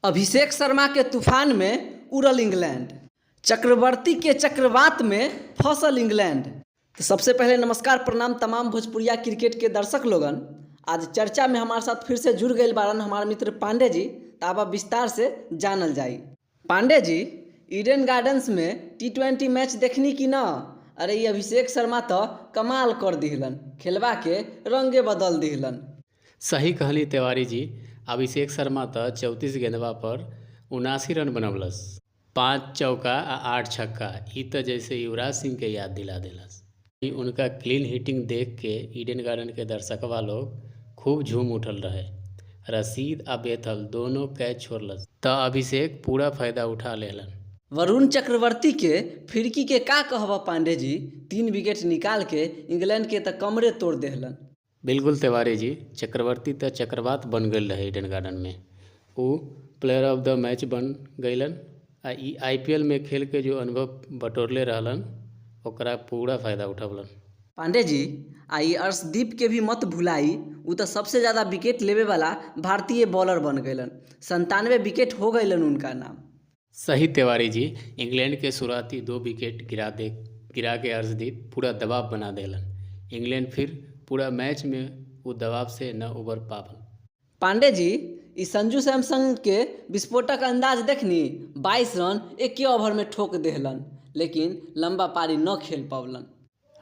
अभिषेक शर्मा के तूफान में उड़ल इंग्लैंड, चक्रवर्ती के चक्रवात में फंसल इंग्लैंड। तो सबसे पहले नमस्कार प्रणाम तमाम भोजपुरिया क्रिकेट के दर्शक लोगन। आज चर्चा में हमारे साथ फिर से जुड़ गए बारन हमारे मित्र पांडे जी। तो अब विस्तार से जानल जाई। पांडे जी, ईडन गार्डन्स में T20 मैच देखनी कि ना? अरे ये अभिषेक शर्मा तो कमाल कर दिहलन, खेलवा के रंगे बदल दिहलन। सही कहली तिवारी जी। अभिषेक शर्मा तो 34 गेंदवा पर 79 रन बनवलस, 5 चौका आ 8 छक्का। ई तो जैसे युवराज सिंह के याद दिला दिलस। उनका क्लीन हिटिंग देख के ईडन गार्डन के दर्शकवा लोग खूब झूम उठल रहे। रशीद आ बेथल दोनों कैच छोड़लस तो अभिषेक पूरा फायदा उठा लेलन। वरुण चक्रवर्ती के फिरकी के का कहवा पांडे जी? 3 विकेट निकाल के इंग्लैंड के तो कमरे तोड़ देहलन। बिल्कुल तिवारी जी, चक्रवर्ती तो चक्रवात बन गई रहे ईडन गार्डन में। वो प्लेयर ऑफ द मैच बन गईलन आ ई IPL में खेल के जो अनुभव बटोरले रहलन ओकरा पूरा फायदा उठवलन। पांडे जी, आई अर्शदीप के भी मत भुलाई। वो तो सबसे ज़्यादा विकेट लेवे वाला भारतीय बॉलर बन गईलन। 97 विकेट हो गईलन उनका नाम। सही तिवारी जी, इंग्लैंड के शुरुआती 2 विकेट गिरा के अर्शदीप पूरा दबाव बना देलन। इंग्लैंड फिर पूरा मैच में वो दबाव से न उबर पावल। पांडे जी, इस संजू सैमसन के विस्फोटक अंदाज देखनी। 22 रन 1 ओवर में ठोक देहलन, लेकिन लंबा पारी न खेल पावलन।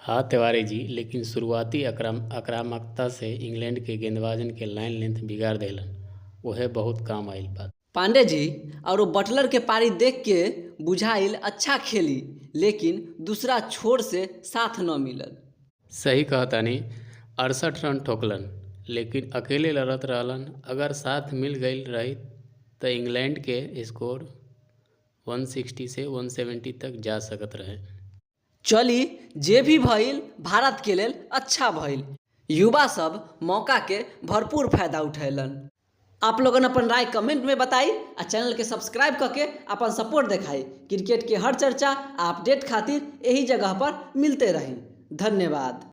हाँ तिवारी जी, लेकिन शुरुआती आक्रामकता से इंग्लैंड के गेंदबाजन के लाइन लेंथ बिगाड़ देलन। वह बहुत काम आयल बात। पांडे जी, और वो बटलर के पारी देख के बुझाइल अच्छा खेली, लेकिन दूसरा छोर से साथ न मिलल। सही कहतानी, 68 रन ठोकलन, लेकिन अकेले लड़त रहलन। अगर साथ मिल गई रही तो इंग्लैंड के स्कोर 160 से 170 तक जा सकत रहे। चली जे भी भइल भारत के लेल अच्छा भइल। युवा सब मौका के भरपूर फायदा उठैलन। आप लोगन अपन राय कमेंट में बताई आ चैनल के सब्सक्राइब करके अपन सपोर्ट दिखाई। क्रिकेट के हर चर्चा आ अपडेट खातिर यही जगह पर मिलते रही। धन्यवाद।